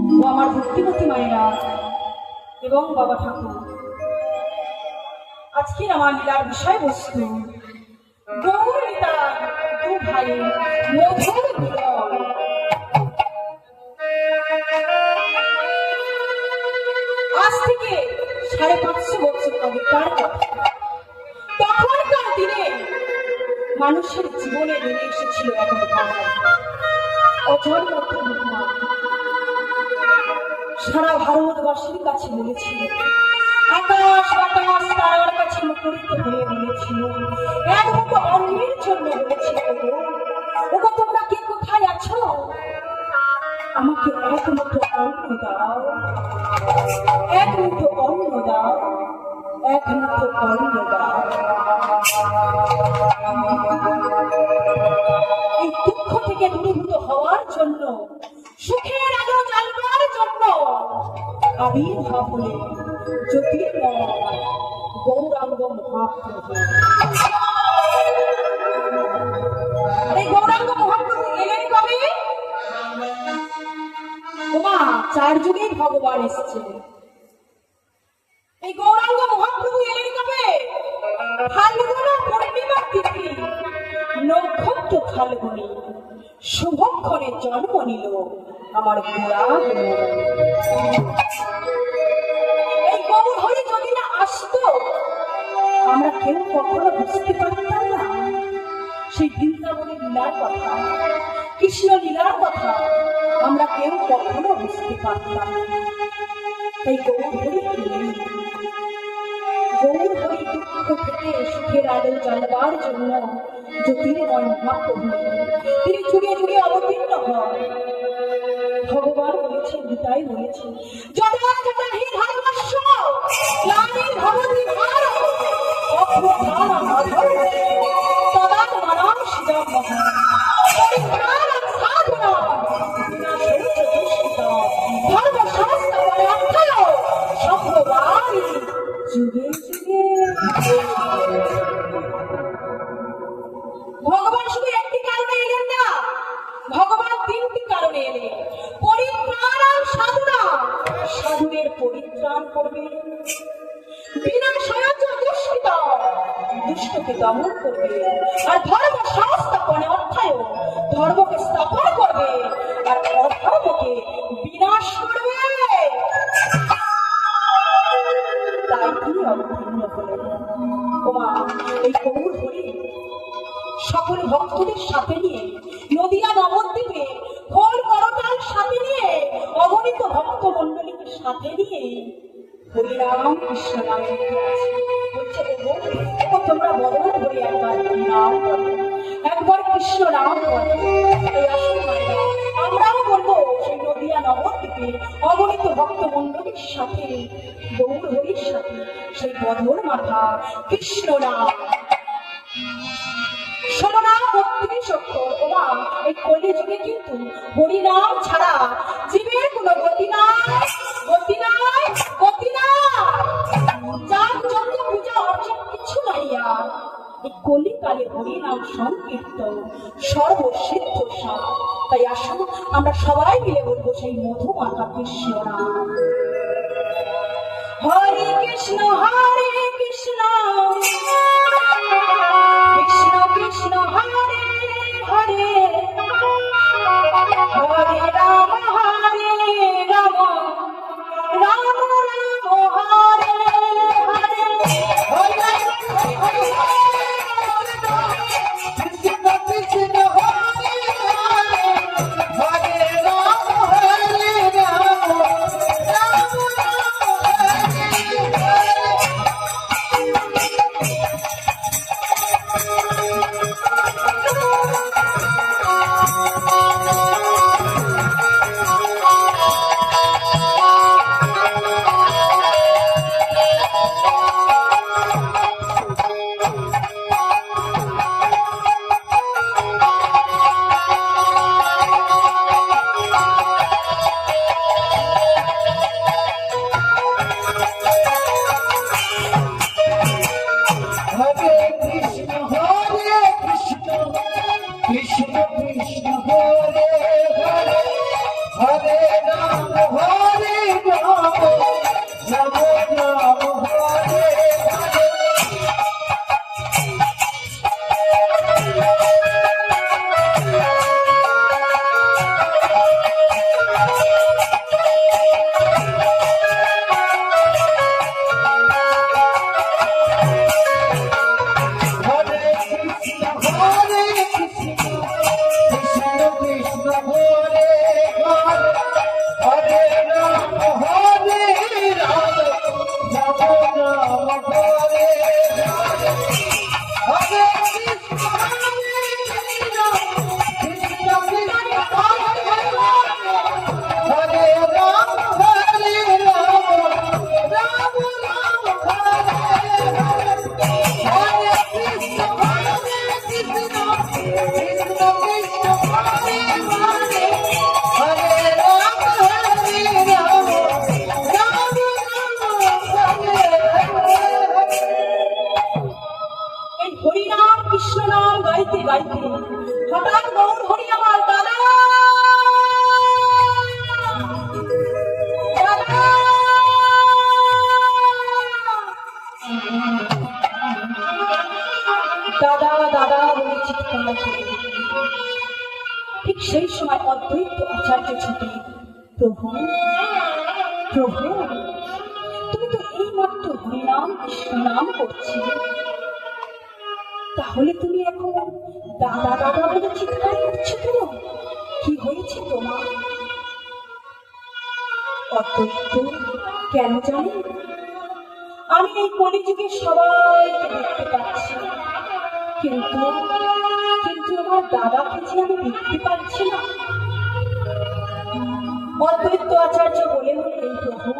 ও আমার ভক্তিমতী মায়েরা এবং বাবা ঠাকুর, আজকের আমার লীলার বিষয়বস্তু গৌর নিতাই দু ভাই মধুর মিলন। আজ থেকে 550 বছর আগেকার কথা। তখনকার দিনে মানুষের জীবনে নেমে এসেছিল এমন অজন্ম ঘটনা। সারা ভারতবাসীর কাছে বলেছিল, আকাশ বাতাস তারার কাছে মুখরিত হয়ে বলেছিল, এক মতো অন্যের জন্য বলেছিল, ওগো তোমরা কে কোথায় আছো, আমাকে এক মুঠো অন্ন দাও, এক মুঠো অন্ন দাও, এক মুঠো অন্ন দাও। এই দুঃখ থেকে দূরীভূত হওয়ার জন্য, সুখের আলো জ্বালবার জন্য আবির্ভাব হলেন জ্যোতির্ময় গৌরাঙ্গ মহাপ্রভু। এই গৌরাঙ্গ মহাপ্রভু এলেন কবে? ওমা, 4 যুগে ভগবান এসেছে। এই গৌরাঙ্গ মহাপ্রভু এলেন কবে? ফাল্গুন পূর্ণিমার তিথি, নক্ষত্র ফাল্গুনি, শুভক্ষণে জন্ম নিল আমার গৌরাঙ্গ। এই গৌর হরি যদি না আসতো, আমরা কেউ কখনো বুঝতে পারতাম না সেই বৃন্দাবনের লীলার কথা, কৃষ্ণ লীলার কথা আমরা কেউ কখনো বুঝতে পারতাম না। তাই গৌর হরি দুঃখ থেকে সুখের আলো জ্বালবার জন্য জ্যোতির্ময় মহাপ্রভু তিনি যুগে যুগে অবতীর্ণ হন। ভগবান বলেছেন, গীতায় বলেছেন, যদা যদা হি ধর্মস্য গ্লানির্ভবতি ভারত অভ্যুত্থানম অধর্মস্য তদাত্মানাং শিরোমণি পরিত্রাণাং সাধনাং বিনাশং চ দুষ্কৃতাং ধর্মসংস্থাপনার্থায় সম্ভবামি যুগে যুগে। ভগবান শুধু একটি কারণে এলেন না, ভগবান 3টি কারণে এলেন। পরিত্রাণাং সাধনা, সাধুদের পরিত্রাণ করবে, বিনাশায় চ দুষ্কৃতাং, দুষ্টকে দমন করবে, আর ধর্ম সংস্থাপনে অর্থায় ধর্মকে স্থাপন করবে, আর অধর্মকে বিনাশ করবে। তাই তিনি অবতীর্ণ হলেন। ওমা, এই গৌর হরি সকল ভক্তদের সাথে নিয়ে নদিয়া নবদ্বীপে খোল করতাল সাথে নিয়ে অগণিত ভক্ত মন্ডলীকে সাথে নিয়ে হরিনাম কৃষ্ণ নাম বলছে, ও তোমরা বদল করে একবার নাম বলো, একবার কৃষ্ণ নাম বলো। এই আসুন আমরাও বলবো সেই নদিয়া নবদ্বীপে অগণিত ভক্ত মন্ডলীর সাথে গৌর হরির সাথে সেই বদল মাথা কৃষ্ণ নাম। শোনাম 32 অক্ষর। ওমা, এই কলিযুগে কিন্তু হরিনাম ছাড়া জীবের কোনো গতি নাই, গতি নাই, গতি নাই। যার যত পূজা অর্জন কিছু নাই আর। এই কলিকালে হরিনাম সংকীর্তন সর্বসিদ্ধ সার। তাই আসুন আমরা সবাই মিলে বলবো সেই মধুমাতা কৃষ্ণ নাম। হরে কৃষ্ণ হরে কৃষ্ণ, কৃষ্ণ কৃষ্ণ হরে হরে, হরে রাম হরে রাম, রাম রাম হরে হরে, হরে কৃষ্ণ কৃষ্ণ হরে হরে, হরে রাম হরে রাম, রাম কৃষ্ণ কৃষ্ণ হরে হরে, হরে রাম হঠাৎ গৌর হরি আমার দাদা দাদা দাদা বলে চিৎকার করে। ঠিক সেই সময় অদ্বৈত আচার্য ছুটে, প্রভু প্রভু, তুমি তো এই মাত্র হরিনাম কৃষ্ণ নাম করছি, তাহলে তুমি এখন দাদা দাদা বলে চিৎকার করছো কেন? কি হয়েছে তোমার? অদ্বৈত, কেন জানি আমি এই কলিযুগে সবাইকে দেখতে পাচ্ছি, কিন্তু কিন্তু আমার দাদাকে যে আমি দেখতে পাচ্ছি না। অদ্বৈত আচার্য বলেন, এই প্রভু,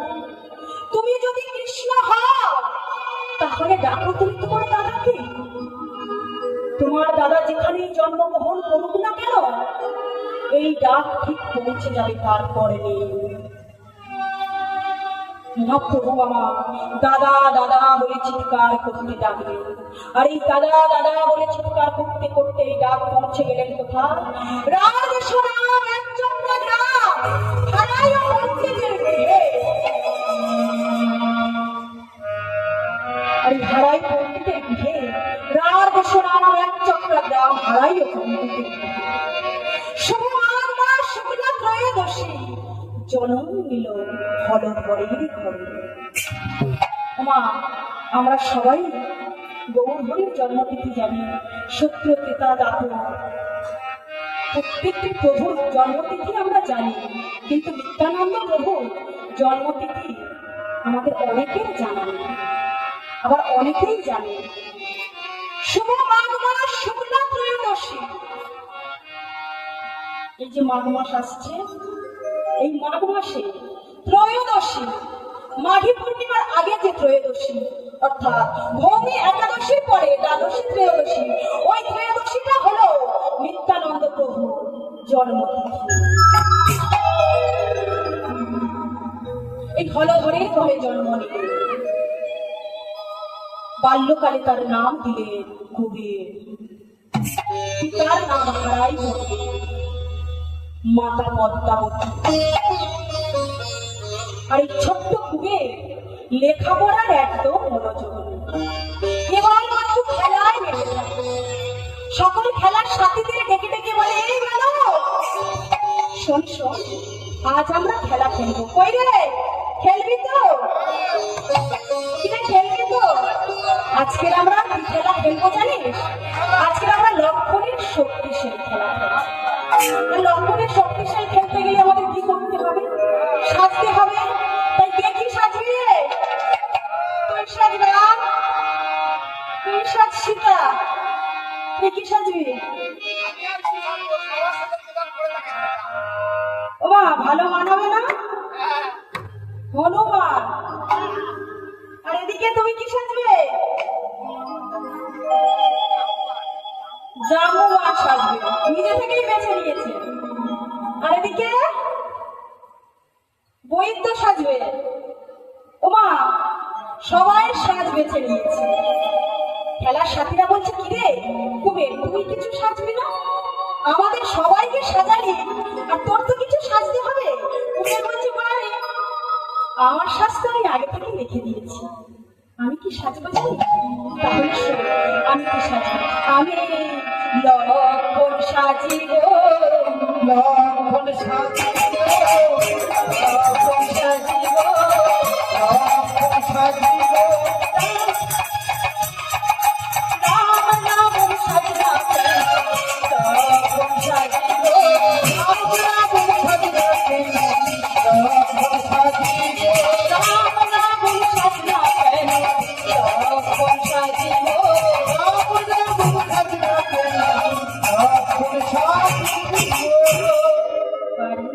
তুমি যদি কৃষ্ণ হও তাহলে ডাকো তুমি তোমার দাদাকে। তোমার দাদা যেখানে জন্মগ্রহণ করুক না কেন, এই ডাক ঠিক পৌঁছে যাবে তারপরে নেই। মহাপ্রভু আমার দাদা দাদা বলে চিৎকার করতে ডাকলেন, আর এই দাদা দাদা বলে চিৎকার করতে করতে এই ডাক পৌঁছে গেলেন কোথায়? রাজসোনাম একচক্র গ্রাম হারাই পণ্ডিতের গৃহে। আর হারাই পণ্ডিতের গৃহে রাজসোনাম একচক্র গ্রাম হারাই পণ্ডিতের গৃহে শুভ মাঘ মাস শুক্লা ত্রয়োদশী জনম নিল হলধরের ঘরে। মা, আমরা সবাই গৌর হরির জন্মতিথি জানি, সত্য ত্রেতা দাপর প্রত্যেকটি প্রভুর জন্মতিথি আমরা জানি, কিন্তু নিত্যানন্দ প্রভুর জন্মতিথি আমাদের অনেকের জানা নেই, আবার অনেকেই জানে। শুভ মাঘ মাস শুক্লা ত্রয়োদশী, এই যে মাঘ মাস আসছে, এই মাঘ মাসে ত্রয়োদশী, মাঘী পূর্ণিমার আগে যে ত্রয়োদশী, অর্থাৎ ভৌমি একাদশীর পরে দ্বাদশী ত্রয়োদশী, ওই ত্রয়োদশীটা হলো নিত্যানন্দ প্রভু জন্মতিথি। এই হলধরের ঘরে জন্ম নিলেন, বাল্যকালে তার নাম দিলেন কুবের, পিতার নাম হারাই পণ্ডিত, মাতা পদ্মাবতী। আর এই ছোট্ট কুবের লেখাপড়ার একদম মনোযোগ নেই, কেবলমাত্র খেলায় মেতে থাকে। সকল খেলার সাথীদের ডেকে ডেকে বলে, এই ভালো শোন শোন, আজ আমরা খেলা খেলবো। কই রে, খেলবি তো? খেলবি তো? আজকের আমরা কি খেলা খেলবো জানিস? আজকের আমরা লক্ষণের শক্তিশালী খেলা খেলবো। লক্ষণের শক্তিশালী খেলতে গেলে আমাদের কি করতে হবে? সাজতে হবে। তাই কে কি সাজবি? তুই সাজ রাম, তুই সাজ সীতা, তুই কি সাজবি? ও মা, ভালো মানাবে না? হনুমান। আর এদিকে তুমি কি সাজবে? জামুমান সাজবে, নিজে থেকেই বেছে নিয়েছে। আর এদিকে বৈদ্য সাজবে। ওমা, সবাই সাজ বেছে নিয়েছে। খেলার সাথীরা বলছে, কি রে কুবের, তুই কিছু সাজবি না? আমাদের সবাইকে সাজালি, আর তোর তো কিছু সাজতে হবে। কুবের বলছে মারে আমার শাস্তি আমি আগে থেকে রেখে দিয়েছি, আমি কি সাজবো জানি? তাহলে শোনো, আমি কি সাজবো? আমি লক্ষণ সাজিব, লক্ষণ সাজিব, লক্ষণ সাজিব, লক্ষণ সাজিব, রাম নাম সাজনা লক্ষণ সাজিব, রাম নাম সাজিব, লক্ষণ সাজিব, রাম নাম সাজনা লক্ষণ সাজিব। রাম নাম সাজিব, লক্ষণ সাজিব। বাড়ি,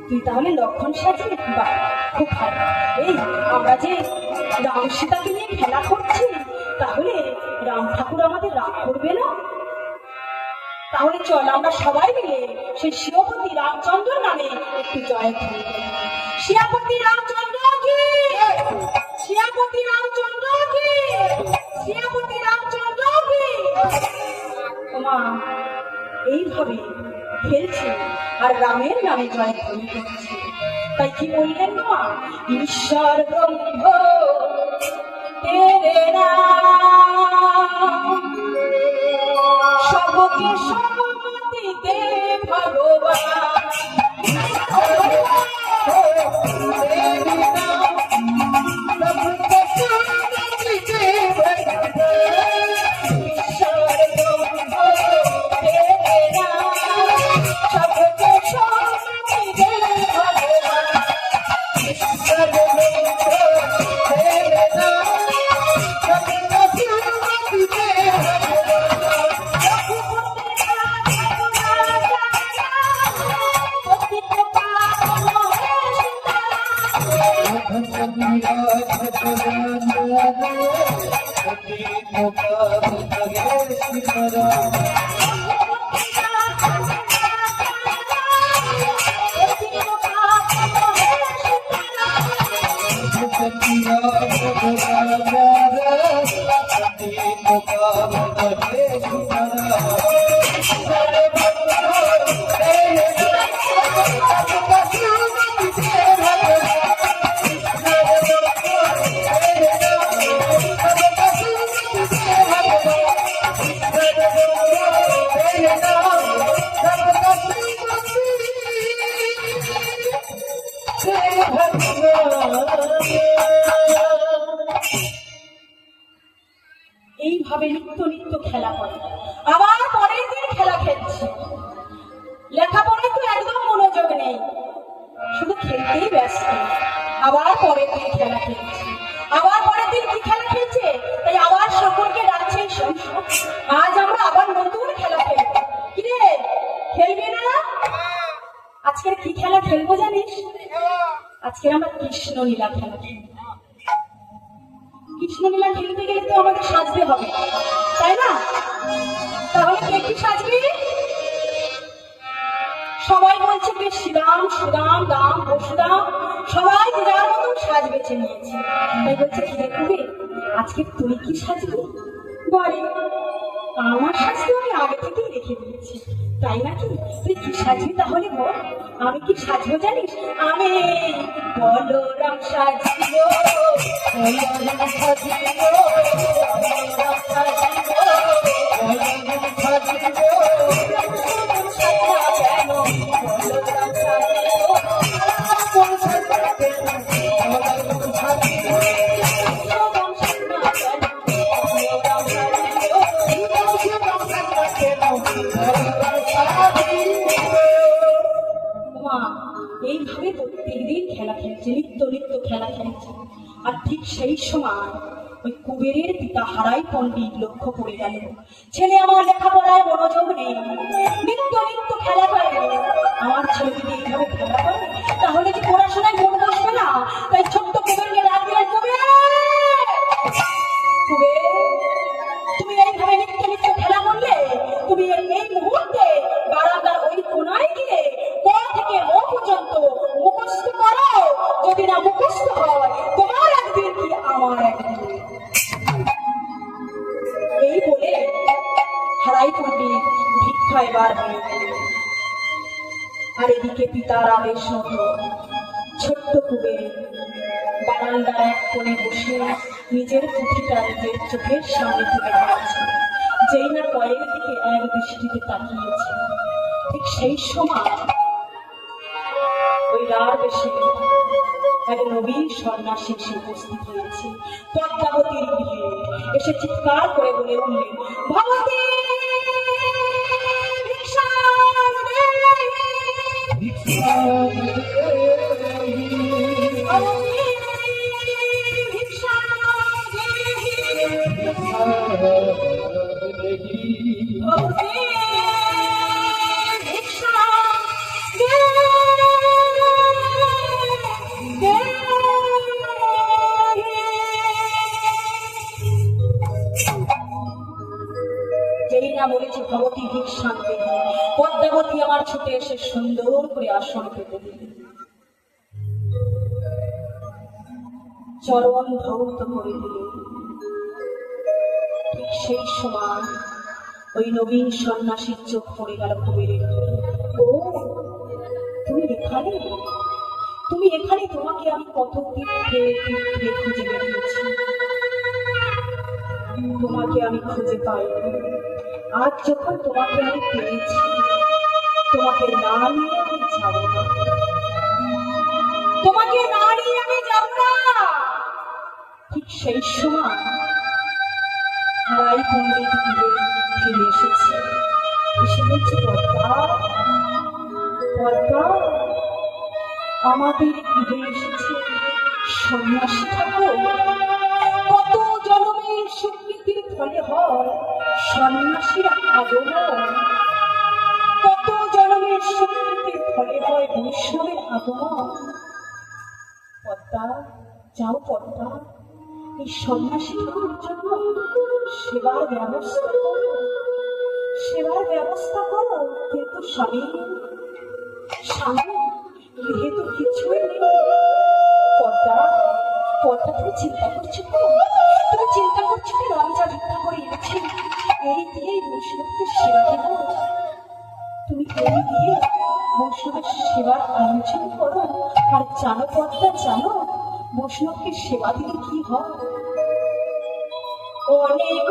তুই তাহলে লক্ষণ সাজিয়ে? বাহ, খুব ভালো। এই আমরা যে রাম সীতাকে নিয়ে খেলা করছি, তাহলে রাম ঠাকুর আমাদের রাগ করবে না? তাহলে চল আমরা সবাই মিলে সেই শিবপতি রামচন্দ্র নামে একটু জয়ধ্বনি করি। শিয়াপতি রামচন্দ্র কি, শিয়াপতি রামচন্দ্র কি, শিয়াপতি রামচন্দ্র কি। ওমা এইভাবে খেলছে আর রামের নামে জয়ধ্বনি করছে। তাই কি বললেন মা? ঈশ্বর ব্রহ্ম তেরে নাম, সবকে সম্মতি দে ভগবান। ঈশ্বর ব্রহ্ম তেরে নাম, সবকে সম্মতি দে ভগবান। এইভাবে নিত্য নিত্য খেলা করে। আবার পরের দিন খেলা খেলছে। লেখাপড়ায় তো একদম মনোযোগ নেই, শুধু খেলতেই ব্যস্ত। আবার পরের দিন খেলা খেলছে, আবার পরের দিন কি খেলা খেলছে, তাই আবার সকলকে ডাকছে, শোন শোন, আজ আমরা আবার নতুন খেলা খেলবো। কিরে খেলবি না? আজকের কি খেলা খেলবো জানিস? আজকে আমরা কৃষ্ণ লীলা খেলা খেলবো। কৃষ্ণ লীলা খেলতে গেলে তো আমাদের সাজতে হবে, তাই না? তাহলে কে কি সাজবি? সবাই বলছে যে শ্রীরাম, সুদাম, দাম, বসুদাম, সবাই যে যার মতন সাজ বেছে নিয়েছে। তাই বলছে কি দেখবে আজকে তুই কি সাজবি? বলে আমার সাজ তো আমি আগে থেকেই রেখে দিয়েছি, তাই নাকি? তুই কি সাজবি তাহলে বল? আমি কি সাজবো জানিস? আমি বলরাম সাজিব, বলরাম সাজিব, বলরাম সাজিব, বলরাম সাজিব, এইভাবে প্রত্যেকদিন খেলা খেলছে, নিত্য নিত্য খেলা খেলছে। আর ঠিক সেই সময় ওই কুবেরের পিতা হারাই পণ্ডিত লক্ষ্য পড়ে গেল, ছেলে আমার লেখাপড়ায় মনোযোগ নেই, নিত্য নিত্য খেলা করে। আমার ছেলে যদি এইভাবে খেলা করে তাহলে যে পড়াশোনায় মন বসবে না। তাই ছোট্ট কুবেরকে ডাক দিলেন, কুবের, কুবের, তুমি এইভাবে নিত্য নিত্য খেলা করলে তুমি এই মুহূর্তে বারান্দার ওই কোনায় গিয়ে ক থেকে ম পর্যন্ত মুখস্থ করো। যদি না মুখস্থ হয় তোমার একদিন কি আমার একদিন। এই বলে হারাই পণ্ডিত ভিক্ষায় বার হয়ে গেল। আর এদিকে পিতার আদেশ মতো ছোট্ট কুবের বারান্দার এক কোণে বসে নিজের পুঁথিটা নিজের চোখের সামনে তুলে ধরেছে, যেই না কয়ের দিকে এক দৃষ্টিতে তাকিয়েছে। ঠিক সেই সময় ওই রার বেশে এক নবীন সন্ন্যাসী এসে উপস্থিত হয়েছে পদ্মাবতীর গৃহে। এসে চিৎকার করে বলে উঠলেন, ভগবতী ভিক্ষা দে! ভগবতী ভিক্ষা দে! ভগবতী ভিক্ষা দে! যেই না বলেছে ভগবতী ভিক্ষান দেবী, পদ্মাবতী আমার ছুটে এসে সুন্দর করে আসন পেতে দিলেন, চরণ ধৌত করে দিলেন। ঠিক সেই সময় ওই নবীন সন্ন্যাসীর চোখ পড়ে গেল কুবেরের দিকে। ও তুমি এখানে, তুমি এখানে! তোমাকে আমি কত তীর্থে তীর্থে খুঁজে বেরিয়েছি, তোমাকে আমি খুঁজে পাইনি। আজ যখন তোমাকে আমি পেয়েছি, তোমাকে না নিয়ে আমি যাব না, তোমাকে না নিয়ে আমি যাব না। ঠিক সেই সময় হারাই পণ্ডিত ফিরে এসেছে, এসে বলছে, পদ্মা পদ্মা, আমাদের গৃহে এসেছে সন্ন্যাসী ঠাকুর। কত জন্মের স্বীকৃতির ফলে হয় সন্ন্যাসীর আগমন, কত জন্মের স্বীকৃতির ফলে হয় বৈষ্ণবের আগমন। পদ্মা, যাও পদ্মা, এই সন্ন্যাসী ঠাকুরের জন্য সেবার ব্যবস্থা করো, সেবার ব্যবস্থা করো। কিন্তু স্বামী, স্বামী গৃহে তো কিছুই নেই। পদ্মা, পদ্মা, তুমি চিন্তা করছো তো? তুমি চিন্তা করছো কেন? আমি যা ভিক্ষা করে এনেছি এই দিয়েই বৈষ্ণবকে সেবা দেব। তুমি এই দিয়ে বৈষ্ণবের সেবার আয়োজন করো। আর জানো পদ্মা, জানো বৈষ্ণবকে সেবা দিলে কি হয়? অনেক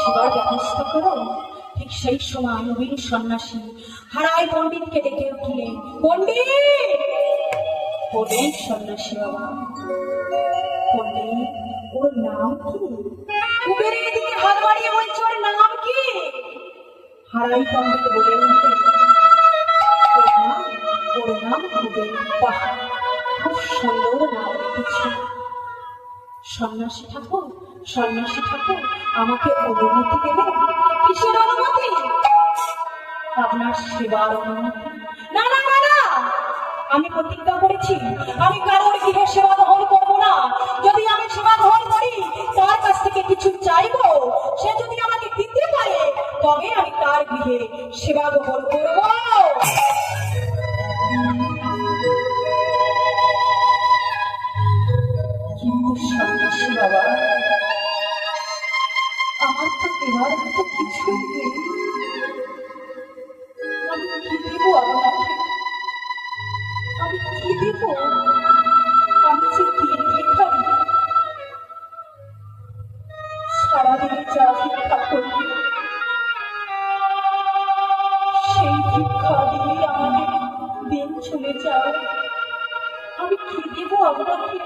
সেবার ব্যবস্থা করো। ঠিক সেই সময় নবীন সন্ন্যাসী হারাই পণ্ডিতকে ডেকে উঠলেন। পণ্ডিত! বললেন সন্ন্যাসী বাবা। পণ্ডিত, ওর নাম কি? কুবেরের দিকে হাত বাড়িয়ে বলছে, ওর নাম কি? হারাই পণ্ডিত বলে উঠলেন, ওর নাম কুবের। বাহ, খুব সুন্দর নাম রেখেছে। সন্ন্যাসী ঠাকুর, সন্ন্যাসী ঠাকুর, আমাকে অনুমতি দেবে? কিসের অনুমতি? আপনার সেবার অনুমতি। না না না না, আমি প্রতিজ্ঞা করেছি আমি কারোর গৃহে সেবা গ্রহণ করবো না। যদি আমি সেবা গ্রহণ করি, তার কাছ থেকে কিছু চাইবো, সে যদি আমাকে দিতে পারে তবে আমি তার গৃহে সেবা গ্রহণ করবো। কিন্তু সন্ন্যাসী বাবা, আমার তো দেওয়ার মতো কিছুই নেই। আমি কি দেব আপনাকে? আমি কি দেব? আমি যে দিন ভিখারি, সারাদিনে যা ভিক্ষা করি সেই ভিক্ষা দিয়ে আমাদের দিন চলে যায়। আমি কি দেব আপনাকে?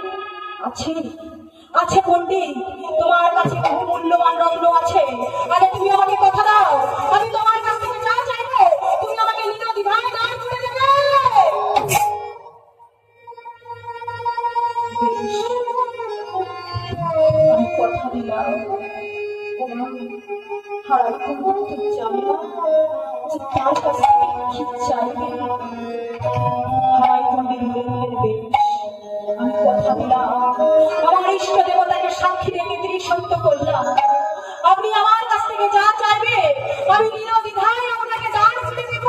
আছে আছে পণ্ডিত, তোমার কাছে বহু মূল্যবান রত্ন আছে। আরে তুমি আমাকে কথা দাও, আমি তোমার কাছ থেকে যা চাইবো তুমি আমাকে নির্দ্বিধায় দান করে দেবে। আমি কথা দিলাম। হারাই পণ্ডিত জানি না যে তার কাছ থেকে কি চাইবে। হারাই পণ্ডিত বললেন, বেশ, আমি কথা দিলাম, আমার ইষ্ট দেবতাকে সাক্ষী রেখে তিনি সত্য করলাম, আপনি আমার কাছ থেকে যা চাইবে আমি নির্দ্বিধায় আপনাকে দান করে দেব।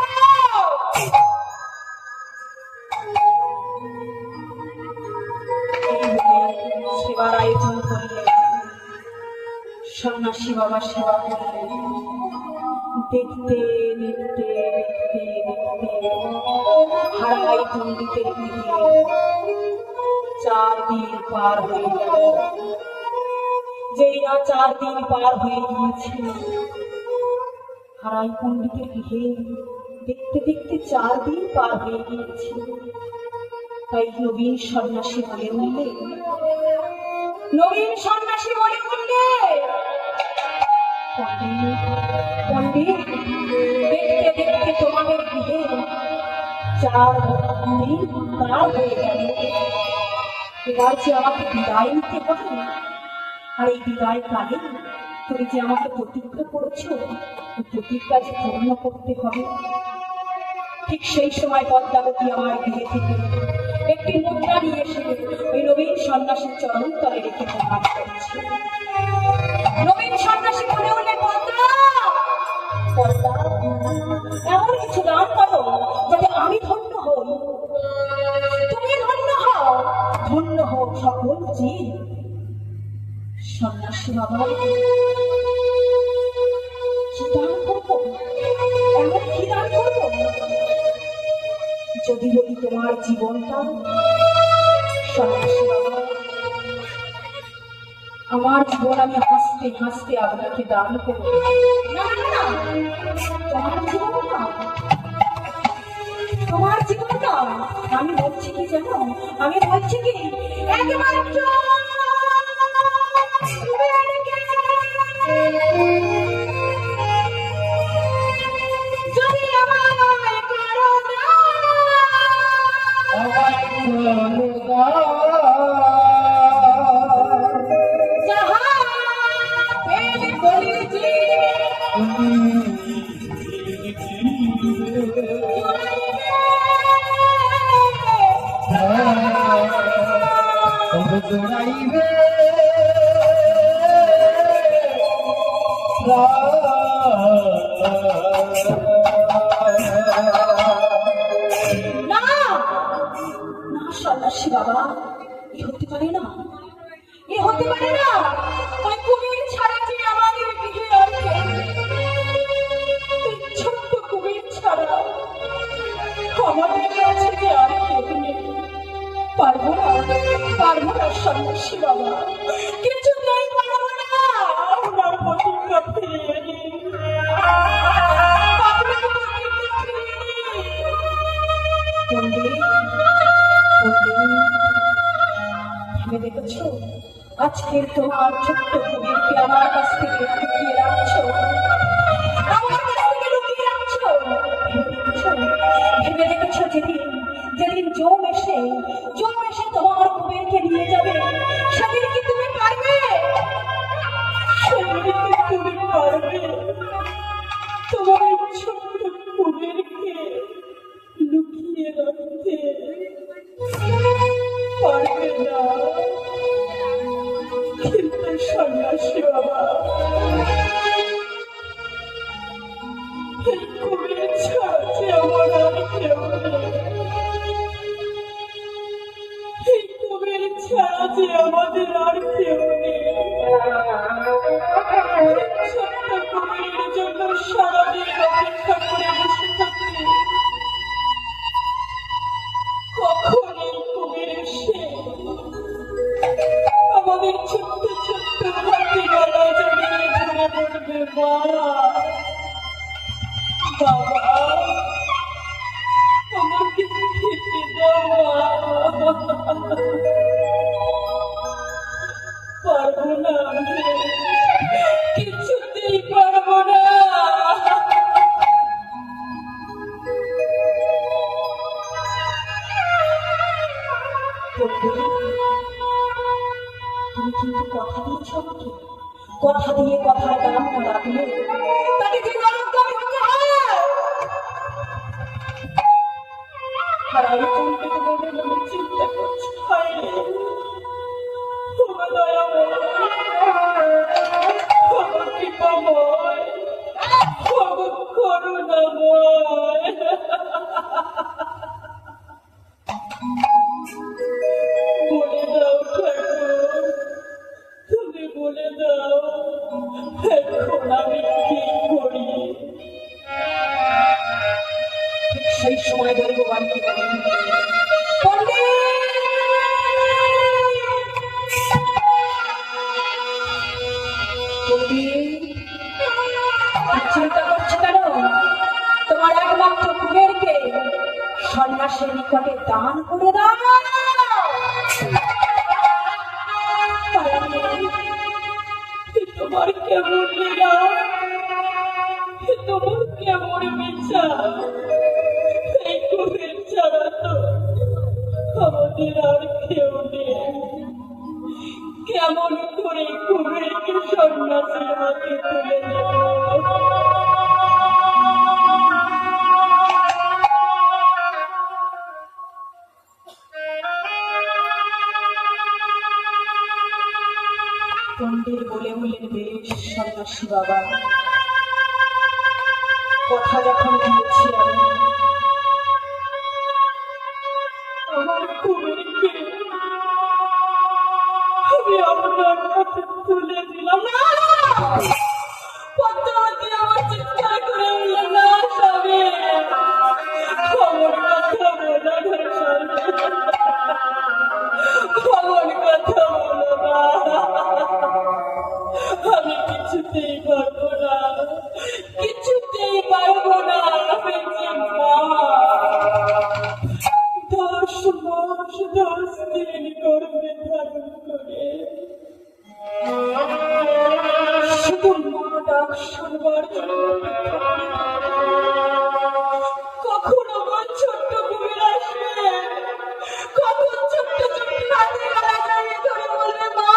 সেবার আয়োজন করলেন। সন্ন্যাসী বাবা সেবা করলেন। দেখতে দেখতে দেখতে দেখতে হারাই পণ্ডিতের গৃহে 4 দিন পার হয়ে গেল। যেই না 4 দিন পার হয়ে গিয়েছে, হারাই পণ্ডিতের গৃহে দেখতে দেখতে 4 দিন পার হয়ে গিয়েছে। তাই নবীন সন্ন্যাসী বলে উঠলে, নবীন সন্ন্যাসী বলে উঠলে, পণ্ডিত, দেখতে দেখতে তোমাদের গৃহে 4 দিন পার হয়ে গেল। এবার যে আমাকে বিদায় নিতে হবে, আর এই বিদায় কালে তুমি যে আমাকে প্রতিজ্ঞা করেছো, এই প্রতিজ্ঞা যে পূর্ণ করতে হবে। ঠিক সেই সময় পদ্মাবতী আমার গৃহে থেকে একটি মুদ্রা নিয়ে এসে ওই নবীন সন্ন্যাসীর চরণ তলে রেখে প্রহার করছে। নবীন সন্ন্যাসী বলে উঠলেন, পদ্মা, পদ্মা, এমন কিছু দান করো যাতে আমি ধন্য হই, তুমি ধন্য হও, ধন্য হোক সকল জীব। সন্ন্যাসী বাবা, কি দান করবো? এমন কি দান করবো? যদি বলি তোমার জীবনটা। সন্ন্যাসী বাবা, আমার জীবন আমি হাসতে হাসতে আপনাকে দান করবো। না না না, তোমার জীবন না, তোমার জীবন না। আমি বলছি কি জানো, আমি বলছি কি, একমাত্র যদি আমায় করো না, যাহা পেলে বলিছি জোড়াইবে না না, সন্ন্যাসী বাবা, এ হতে পারে না, এ হতে পারে না। ওই কুমির ছাড়া যে আমাদের গৃহে আর কেউ নেই। এই ছোট্ট কুমির ছাড়া আমাদের কাছে যে আর কেউ নেই। পারবো না, পারবো না সন্ন্যাসী বাবা, কিছুতেই পারবো না। আপনার প্রতিজ্ঞা ফিরিয়ে আজকের তোমার ছোট্ট কবিরকে আমার কাছ থেকে লুকিয়ে রাখছো, আমার কাছ থেকে লুকিয়ে রাখছো। ভেবে দেখেছো যেদিন যেদিন জম এসে তোমার কবিরকে নিয়ে যাবে, সেদিন কি তুমি পারবে? সেদিন কি তুমি পারবে তোমার ছোট্ট কবিরকে লুকিয়ে রাখতে? পারবে না। কিন্তু সন্ন্যাসী বাবা, এই কবির ছাড়া যে আমার আর কেউ নেই, এই কবির ছাড়া যে আমাদের আর কেউ নেই। ছোট্ট কবিরের জন্য সারাদিন অপেক্ষা করে বসে থাকি, কখন এই কবির এসে আমাদের ছোট্ট ছোট্ট হাতে গলা জড়িয়ে ধরে বলবে, মা, বাবা, আমাকে খেতে দাও। পারবো না, কিছুতেই পারবো না। তুমি কিন্তু কথা দিয়েছ আমাকে, কথা দিয়ে কথার দাম না রাখলে তাকে যে নরকগামী হতে হয়। আর আমি কোনটাকে মনে মনে চিন্তা করছি, হায় রে, দয়াময়, কৃপাময়, করুণাময়, বলে দাও ঠাকুর, তুমি বলে দাও, এখন আমি কি করি? সেই সময় ধরে বাড়িতে চিন্তা করছো কেন? তোমার একমাত্র কুবেরকে সন্ন্যাসের নিকটে দান করে দাও। তোমার কেমন লীলা, তোমার কেমন বিচার, এই কুবের ছাড়া তো আমাদের আর কেউ নেই। কেমন করে কুবেরকে সন্ন্যাসের হাতে তুলে দেব? পণ্ডিত বলে বললেন, বেশ সন্ন্যাসী বাবা, কথা যখন দিয়েছি আমার কুবেরকে আমি আপনার হাতে তুলে দিলাম। না, পদ্মাবতী আমার চিৎকার করে উঠলেন, না স্বামী, খবর কথা বলো না স্বামী, খবর কথা বলো না, আমি কিছুতেই পারবো না, কিছুতেই পারবো না। আমি যে মা, 10 মাস 10 দিন গর্ভে ধারণ করে শুধু মা ডাক শুনবার জন্য কখন আমার ছোট্ট কুমির আসবে, কখন ছোট্ট ছোট্ট হাতে গলা জড়িয়ে ধরে বলবে, মা,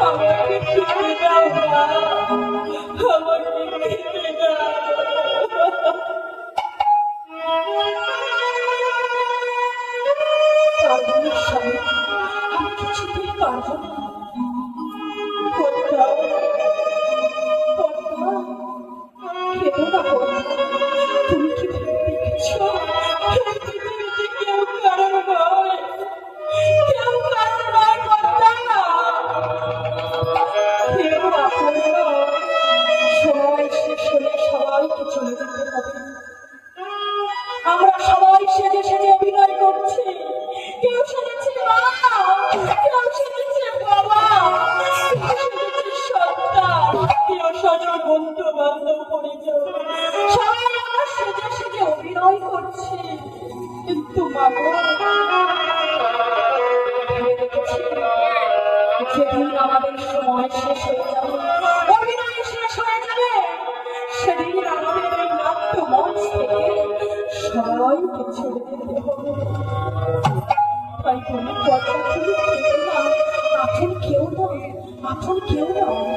আমাকে খেতে দাও, মা, আমাকে খেতে দাও। আমি কিছুতেই পারবো না। তুমি কি দেখেছ কেউ কারণ নয়, কেউ কারণ নয়, কেউ আপন নয়। সময় শেষ হলে সবাইকে চলে যেতে হবে। আমরা সবাই সেজে সেজে অভিনয় করছি। কেউ সেজেছে মা, কেউ সেজেছে বাবা, কেউ সেজেছে সন্তান, কেউ স্বজন বন্ধু বান্ধব পরিজন, সবাই আমরা সেজে সেজে অভিনয় করছি। কিন্তু মা গো, ভেবে দেখেছি অভিনয় শেষ হয়ে যাবে, অভিনয় শেষ হয়ে যাবে। সেদিন আমাদের এই নাট্য মঞ্চ থেকে সবাইকে ছেড়ে দিতে হবে। তাই তুমি কথা শুনে খেতে না, এখন কেউ নয়, এখন কেউ নয়।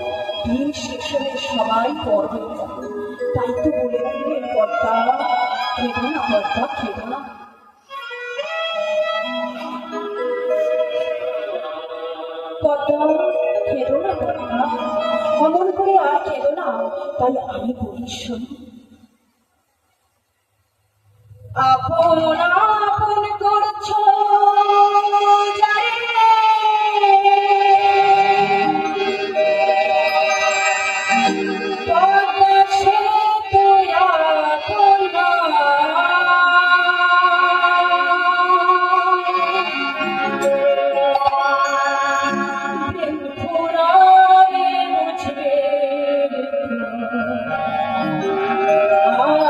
দিন শেষ হলে সবাই পর হয়ে যাবে। তাই তো বলে দিলেন কর্তা, খেদো না কর্তা, খেদো না। কর্তা খেদো না কর্তা, অমন করে আর খেদো না। তাই আমি বলি শোন, আপন আপন করছো যারে, কর্তা সে তো আপন না। প্রেম ফুরালে বুঝবে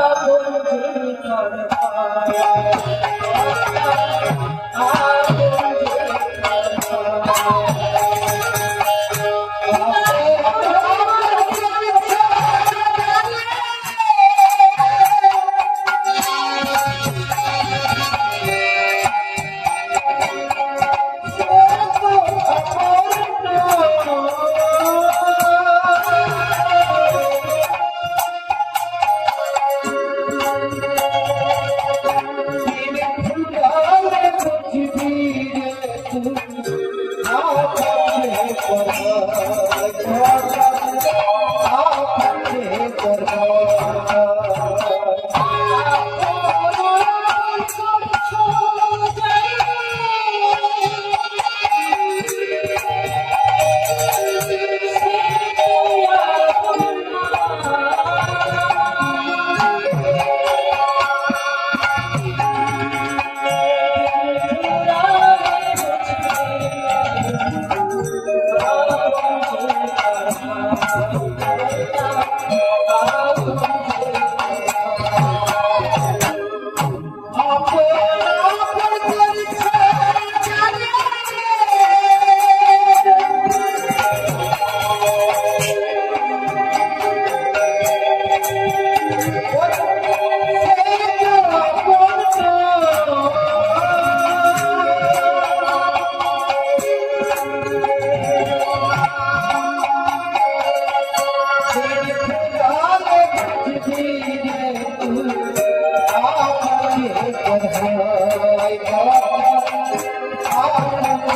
আপন যে কর্তা, আপন যে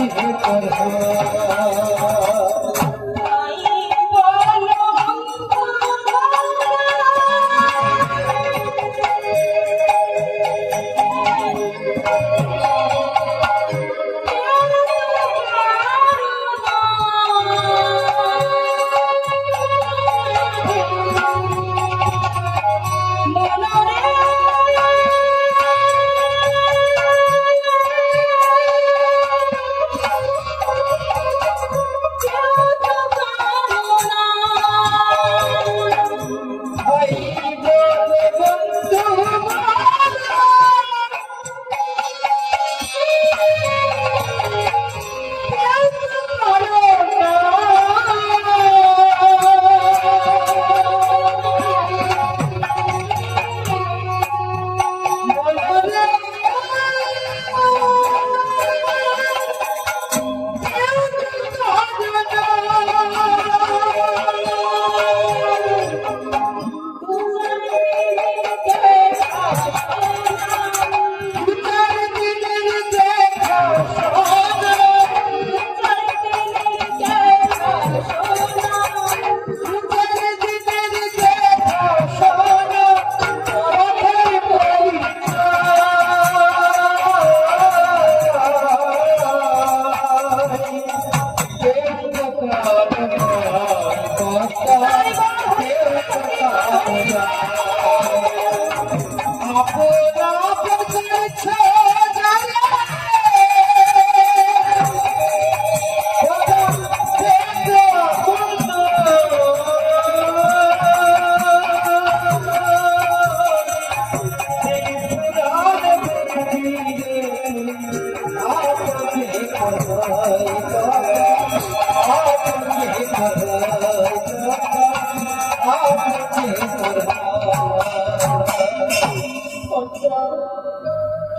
পদ্মা,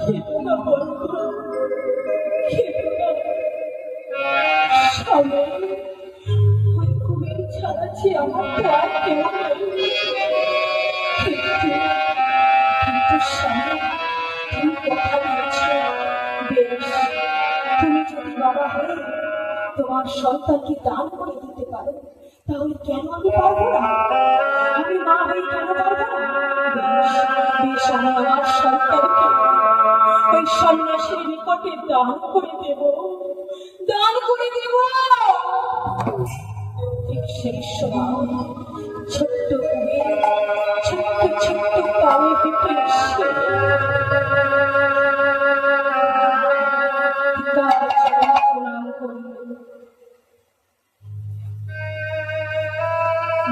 খেলো না পদ্মা, খেলো না। স্বামী, ওই কুমির ছাড়া যে আমার তো আর কেউ নেই। কিন্তু স্বামী, তুমি কথা দিয়েছ, বেশ, তুমি যদি বাবা হয়ে তোমার সন্তানকে দান করে দিতে পারো, তাহলে কেন আমি পারবো না? আমি মা হয়ে কেন পারবো না? বেশ, বেশ, আমি আমার সন্তানকে ওই সন্ন্যাসীর নিকটে দান করে দেব, দান করে দেব। ঠিক সেই সময় ছোট্ট কুমির ছোট্ট ছোট্ট পায়ে হেঁটে এসে পিতার চরণে প্রণাম করল,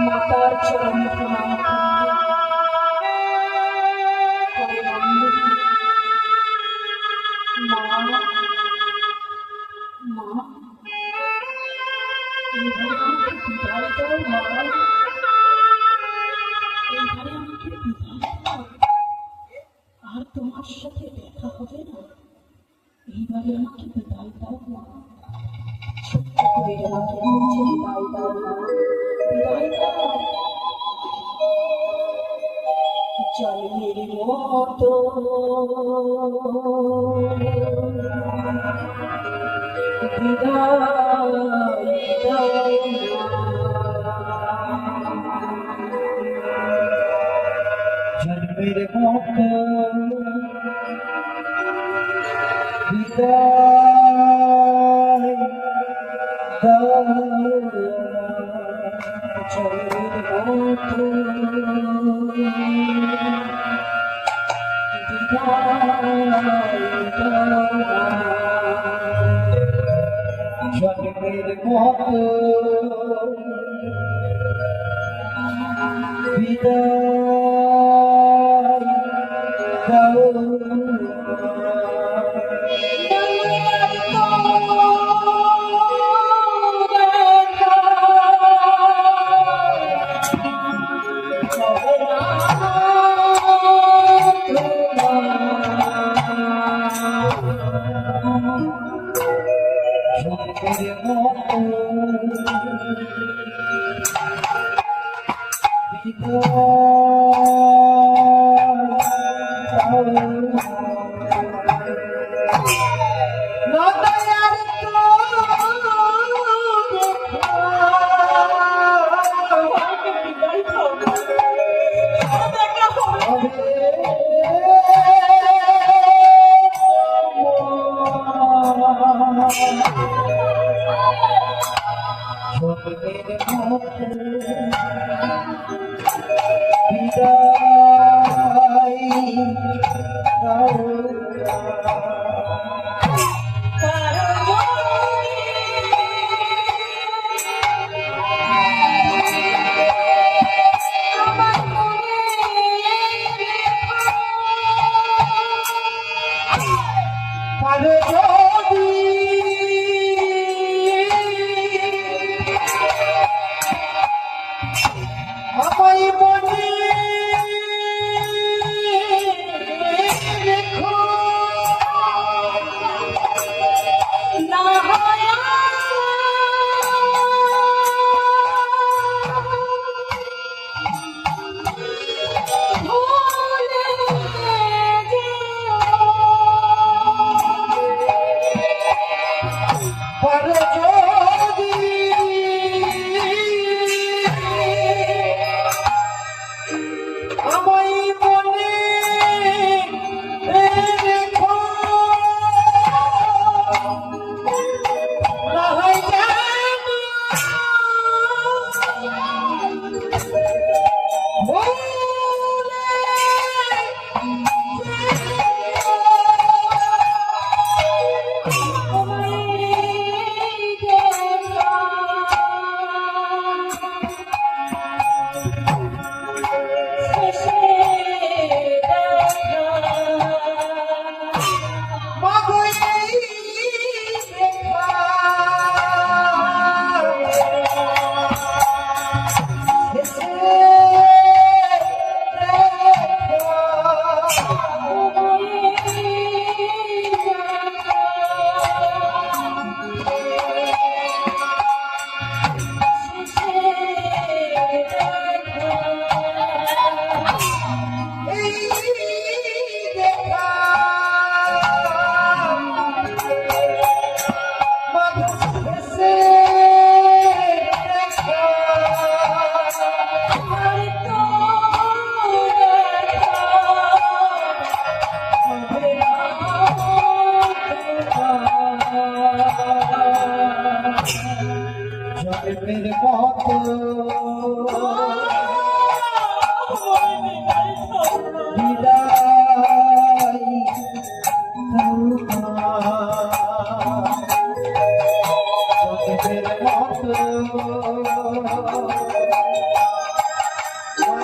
মাতার চরণে প্রণাম করল। পরে বলল, মা, মা, এইবারে আমাকে বিদায় দাও মা, এইবারে আমাকে বিদায় দাও। আর তোমার সাথে দেখা হবে না, এইবারে আমাকে বিদায় দাও মা। ছোট্ট করে আমাকে বলছে, বিদায় দাও মা, বিদায় দাও। জলের মতো বিদায় দাও জন্মের মতো বিদায় দাও জলের মতো জন্মের মতো বিদায় দাও জন্মের মতো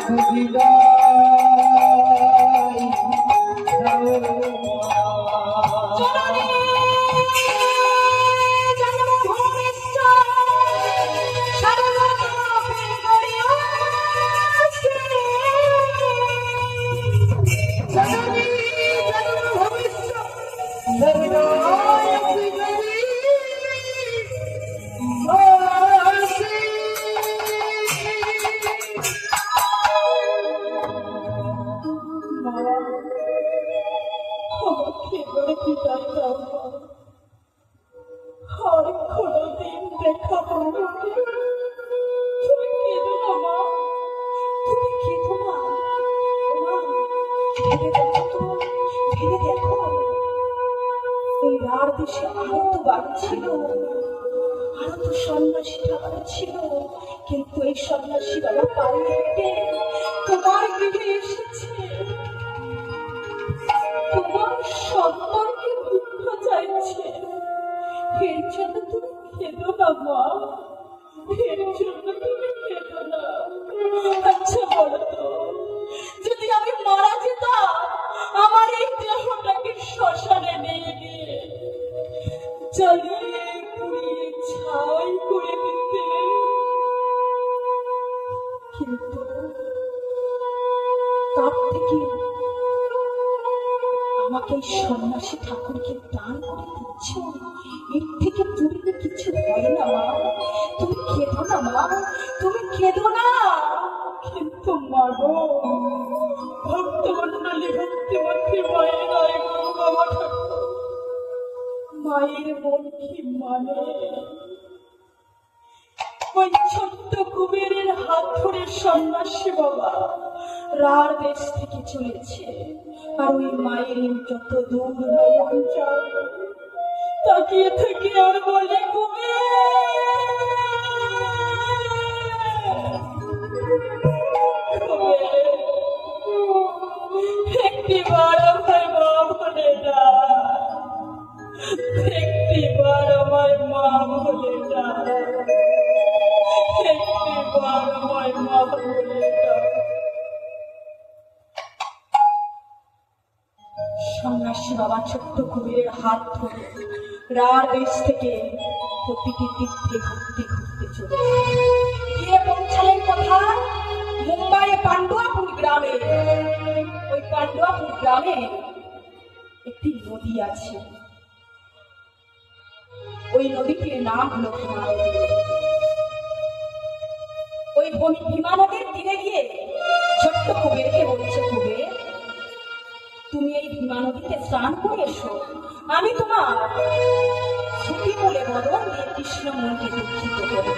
বিদায় দাও জননী জন্মভূমিশ্বর সর্বপাপে গড়িয়াছে। জননী জন্মভূমিশ্বর সর্বপাপে গড়িয়াছে। মা, আমাকে এবারে বিদায় দাও মা। আর কোনোদিন দেখা হবে না। তুমি কেঁদো না মা, তুমি কেঁদো না মা। ভেবে দেখো তো, ভেবে দেখো, এই রার দেশে আরো তো বাড়ি ছিল, আরো তো সন্ন্যাসী ঠাকুর ছিল, কিন্তু এই সন্ন্যাসী বাবা পায়ে হেঁটে তোমার গৃহে এসেছে, তোমার সম্পর্কে ভিক্ষা চাইছে। এর জন্য তুমি কেঁদো না মা, এর জন্য তুমি কেঁদো না। আচ্ছা বলো তো, যদি আমি মারা যেতাম, আমার এই দেহটাকে শ্মশানে নিয়ে গিয়ে জ্বালিয়ে পুড়িয়ে ছাই করে দিতে, কিন্তু তার থেকে আমাকে এই সন্ন্যাসী ঠাকুরকে দান করে দিচ্ছ, এর থেকে পুরীতে কিছু হয় না মা। তুমি কেঁদো না মা, তুমি কেঁদো না। কিন্তু মাগো, ভক্তমন্ডলী ভক্তিমতী মায়ের নয় গো বাবা ঠাকুর, মায়ের মন কি মানে? ওই ছোট্ট কুবেরের হাত ধরে সন্ন্যাসী বাবা রার দেশ থেকে চলেছে, আর ওই মায়ের যত দূর নয়ন যায়, তাকিয়ে থেকে আর বলে একটিবার আমার মা বলে না, একটিবার আমার মা বলে না, একটিবার আমার মা বলে না। সন্ন্যাসী বাবা ছোট্ট কুবেরের হাত ধরে রার দেশ থেকে প্রতিটি তীর্থে ঘুরতে ঘুরতে চলেছে। গিয়ে পৌঁছালেন কোথায়? মুম্বাইয়ে পান্ডুয়াপুর গ্রামে। ওই পান্ডুয়াপুর গ্রামে একটি নদী আছে, ওই নদীটির নাম হলো ভীমা নদী। ওই ভীমা নদীর তীরে গিয়ে ছোট্ট কুবেরকে বলছে, কুবের তুমি এই ভীমা নদীতে স্নান করে এসো, আমি তোমার ছুটি বলে বদন দিয়ে কৃষ্ণ মনকে দুঃখিত করবো।